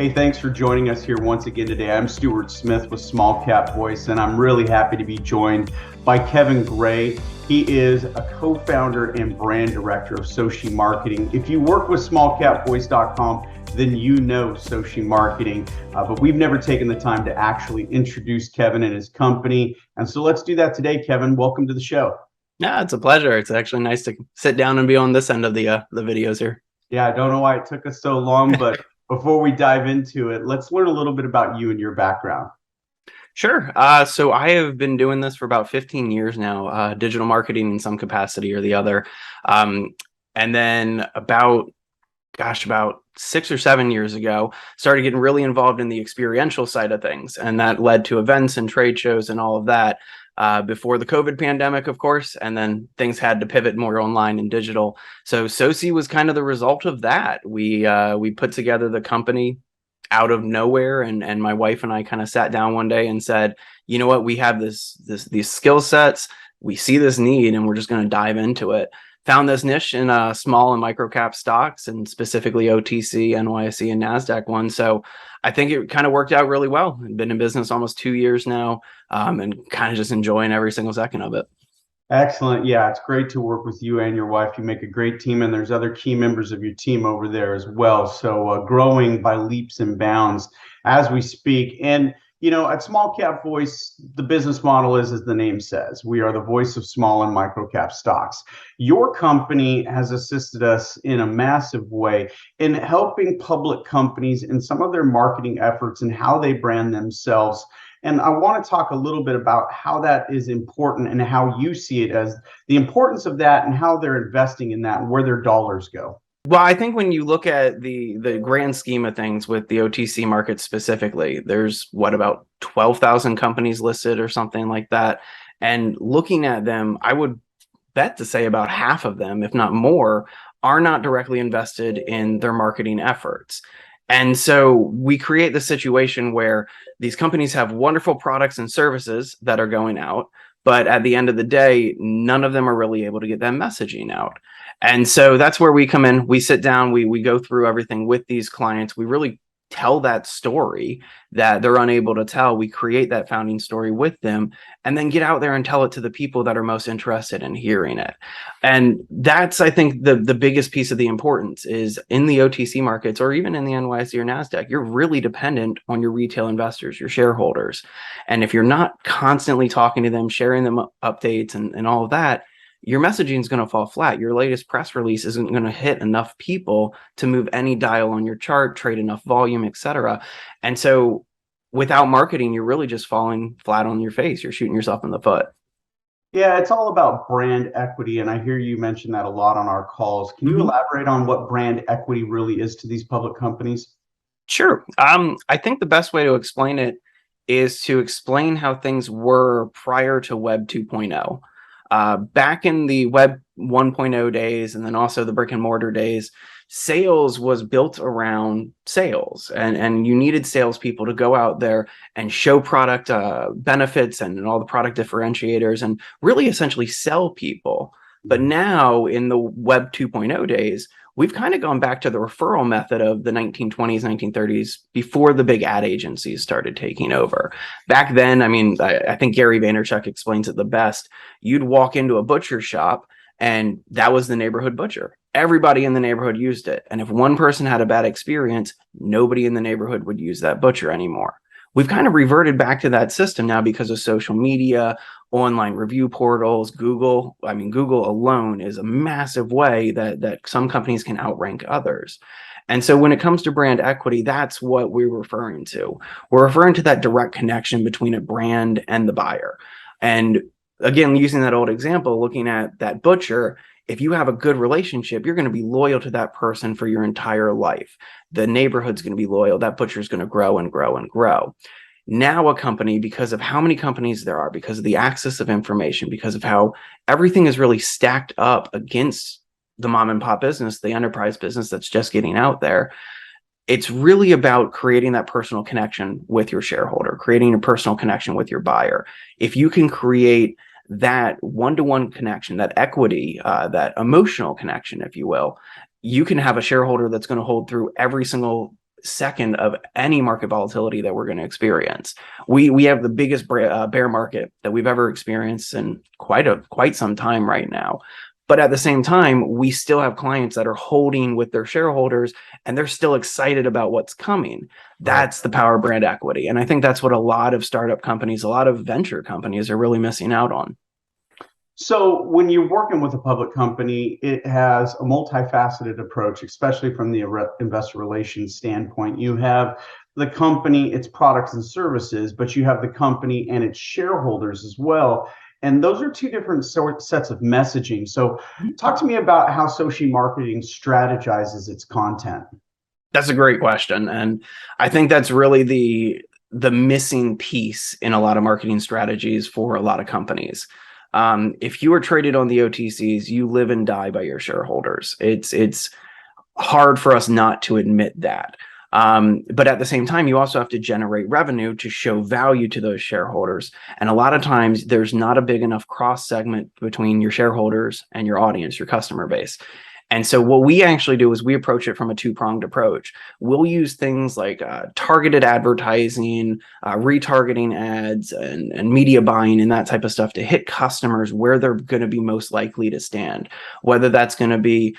Hey, thanks for joining us here once again today. I'm Stuart Smith with Small Cap Voice, and I'm really happy to be joined by Kevin Gray. He is a co-founder and brand director of Soci Marketing. If you work with smallcapvoice.com, then you know Soci Marketing, but we've never taken the time to actually introduce Kevin and his company. And so let's do that today. Kevin, welcome to the show. Yeah, it's a pleasure. It's actually nice to sit down and be on this end of the videos here. Yeah, I don't know why it took us so long, but before we dive into it, let's learn a little bit about you and your background. Sure. So I have been doing this for about 15 years now, digital marketing in some capacity or the other. And then about 6 or 7 years ago, started getting really involved in the experiential side of things. And that led to events and trade shows and all of that before the COVID pandemic, of course. And then things had to pivot more online and digital. So Soci was kind of the result of that. We put together the company out of nowhere, and my wife and I kind of sat down one day and said, you know what, we have these skill sets, we see this need, and we're just going to dive into it. Found this niche in small and micro cap stocks, and specifically OTC, NYSE, and NASDAQ ones. So I think it kind of worked out really well. I've been in business almost 2 years now, and kind of just enjoying every single second of it. Excellent. Yeah, it's great to work with you and your wife. You make a great team, and there's other key members of your team over there as well. So growing by leaps and bounds as we speak. And at Small Cap Voice, the business model is, as the name says, we are the voice of small and micro cap stocks. Your company has assisted us in a massive way in helping public companies in some of their marketing efforts and how they brand themselves. And I want to talk a little bit about how that is important and how you see it as the importance of that and how they're investing in that and where their dollars go. Well, I think when you look at the grand scheme of things with the OTC market specifically, there's about 12,000 companies listed or something like that. And looking at them, I would bet to say about half of them, if not more, are not directly invested in their marketing efforts. And so we create the situation where these companies have wonderful products and services that are going out, but at the end of the day, none of them are really able to get that messaging out. And so that's where we come in. We sit down, we go through everything with these clients. We really tell that story that they're unable to tell. We create that founding story with them and then get out there and tell it to the people that are most interested in hearing it. And that's, I think, the biggest piece of the importance is in the OTC markets or even in the NYSE or NASDAQ, you're really dependent on your retail investors, your shareholders. And if you're not constantly talking to them, sharing them updates and all of that, your messaging is going to fall flat. Your latest press release isn't going to hit enough people to move any dial on your chart, trade enough volume, etc. And so without marketing, you're really just falling flat on your face. You're shooting yourself in the foot. Yeah, it's all about brand equity. And I hear you mention that a lot on our calls. Can you elaborate on what brand equity really is to these public companies? Sure. I think the best way to explain it is to explain how things were prior to Web 2.0. Back in the Web 1.0 days, and then also the brick and mortar days, sales was built around sales, and you needed salespeople to go out there and show product benefits and all the product differentiators and really essentially sell people. But now in the Web 2.0 days, we've kind of gone back to the referral method of the 1920s, 1930s, before the big ad agencies started taking over. Back then, I mean, I think Gary Vaynerchuk explains it the best. You'd walk into a butcher shop, and that was the neighborhood butcher. Everybody in the neighborhood used it. And if one person had a bad experience, nobody in the neighborhood would use that butcher anymore. We've kind of reverted back to that system now because of social media, online review portals, Google. I mean, Google alone is a massive way that some companies can outrank others. And so when it comes to brand equity, that's what we're referring to. We're referring to that direct connection between a brand and the buyer. And again, using that old example, looking at that butcher, if you have a good relationship, you're going to be loyal to that person for your entire life. The neighborhood's going to be loyal. That butcher's going to grow and grow and grow. Now a company, because of how many companies there are, because of the access of information, because of how everything is really stacked up against the mom and pop business, the enterprise business that's just getting out there, it's really about creating that personal connection with your shareholder, creating a personal connection with your buyer. If you can create that one-to-one connection, that equity, that emotional connection, if you will, you can have a shareholder that's going to hold through every single second of any market volatility that we're going to experience. We have the biggest bear market that we've ever experienced in quite some time right now. But at the same time, we still have clients that are holding with their shareholders and they're still excited about what's coming. That's the power of brand equity. And I think that's what a lot of startup companies, a lot of venture companies are really missing out on. So when you're working with a public company, it has a multifaceted approach, especially from the investor relations standpoint. You have the company, its products and services, but you have the company and its shareholders as well. And those are two different sets of messaging. So talk to me about how Soci Marketing strategizes its content. That's a great question. And I think that's really the missing piece in a lot of marketing strategies for a lot of companies. If you are traded on the OTCs, you live and die by your shareholders. It's hard for us not to admit that. But at the same time, you also have to generate revenue to show value to those shareholders. And a lot of times there's not a big enough cross segment between your shareholders and your audience, your customer base. And so what we actually do is we approach it from a two-pronged approach. We'll use things like targeted advertising, retargeting ads, and media buying and that type of stuff to hit customers where they're going to be most likely to stand, whether that's going to be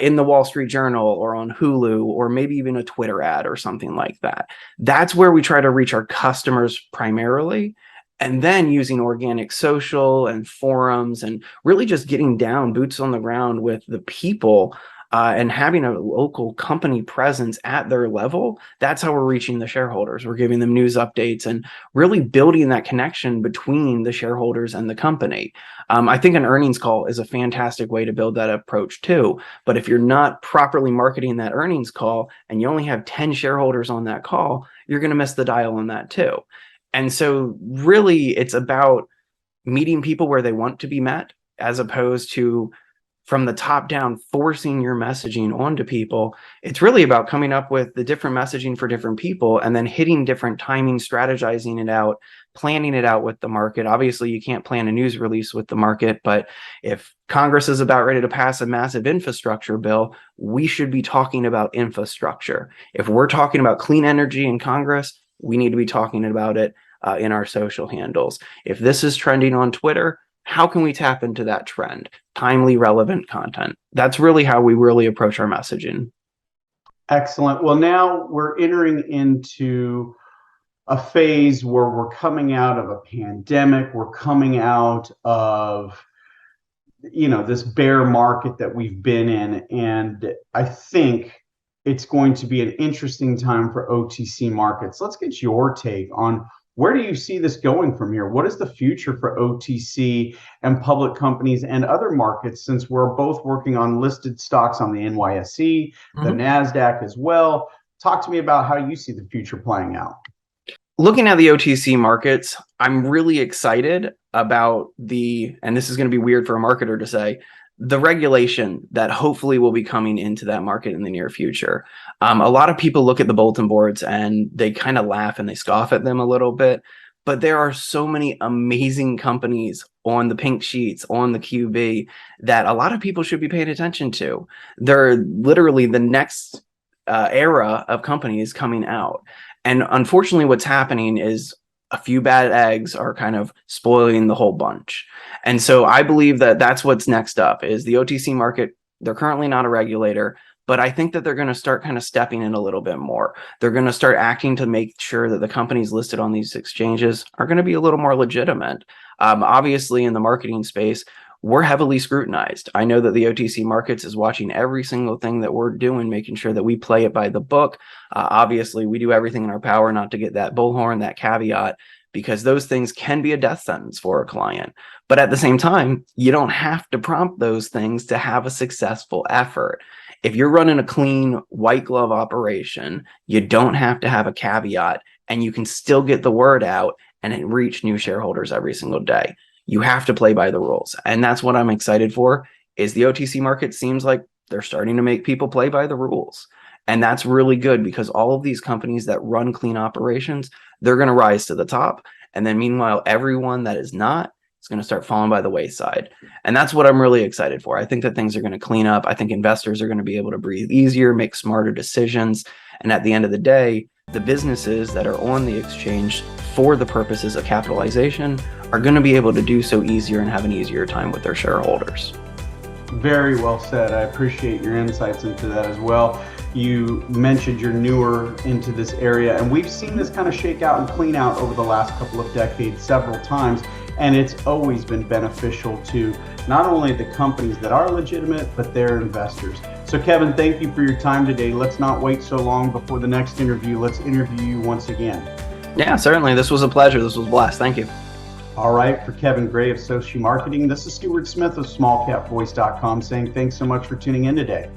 in the Wall Street Journal or on Hulu or maybe even a Twitter ad or something like that. That's where we try to reach our customers primarily. And then using organic social and forums and really just getting down boots on the ground with the people and having a local company presence at their level. That's how we're reaching the shareholders. We're giving them news updates and really building that connection between the shareholders and the company. I think an earnings call is a fantastic way to build that approach too. But if you're not properly marketing that earnings call and you only have 10 shareholders on that call, you're going to miss the dial on that too. And so really it's about meeting people where they want to be met, as opposed to from the top down forcing your messaging onto people. It's really about coming up with the different messaging for different people and then hitting different timing, strategizing it out, planning it out with the market. Obviously, you can't plan a news release with the market, but if Congress is about ready to pass a massive infrastructure bill, we should be talking about infrastructure. If we're talking about clean energy in Congress, we need to be talking about it in our social handles. If this is trending on Twitter, how can we tap into that trend? Timely, relevant content. That's really how we really approach our messaging. Excellent. Well, now we're entering into a phase where we're coming out of a pandemic. We're coming out of, this bear market that we've been in. And I think it's going to be an interesting time for OTC markets. Let's get your take on where do you see this going from here? What is the future for OTC and public companies and other markets, since we're both working on listed stocks on the NYSE, the NASDAQ as well? Talk to me about how you see the future playing out. Looking at the OTC markets, I'm really excited about and this is going to be weird for a marketer to say, the regulation that hopefully will be coming into that market in the near future. A lot of people look at the bulletin boards and they kind of laugh and they scoff at them a little bit, but there are so many amazing companies on the pink sheets, on the QB, that a lot of people should be paying attention to. They're literally the next era of companies coming out. And unfortunately, what's happening is a few bad eggs are kind of spoiling the whole bunch. And so I believe that that's what's next up is the OTC market. They're currently not a regulator, but I think that they're going to start kind of stepping in a little bit more. They're going to start acting to make sure that the companies listed on these exchanges are going to be a little more legitimate. Obviously, in the marketing space, we're heavily scrutinized. I know that the OTC markets is watching every single thing that we're doing, making sure that we play it by the book. Obviously, we do everything in our power not to get that bullhorn, that caveat, because those things can be a death sentence for a client. But at the same time, you don't have to prompt those things to have a successful effort. If you're running a clean white glove operation, you don't have to have a caveat, and you can still get the word out and reach new shareholders every single day. You have to play by the rules. And that's what I'm excited for, is the OTC market seems like they're starting to make people play by the rules. And that's really good, because all of these companies that run clean operations, they're going to rise to the top. And then meanwhile, everyone that is not is going to start falling by the wayside. And that's what I'm really excited for. I think that things are going to clean up. I think investors are going to be able to breathe easier, make smarter decisions. And at the end of the day, the businesses that are on the exchange for the purposes of capitalization are going to be able to do so easier and have an easier time with their shareholders. Very well said. I appreciate your insights into that as well. You mentioned you're newer into this area, and we've seen this kind of shake out and clean out over the last couple of decades several times, and it's always been beneficial to not only the companies that are legitimate, but their investors. So Kevin, thank you for your time today. Let's not wait so long before the next interview. Let's interview you once again. Yeah, certainly. This was a pleasure. This was a blast. Thank you. All right, for Kevin Gray of Soci Marketing, this is Stuart Smith of smallcapvoice.com saying thanks so much for tuning in today.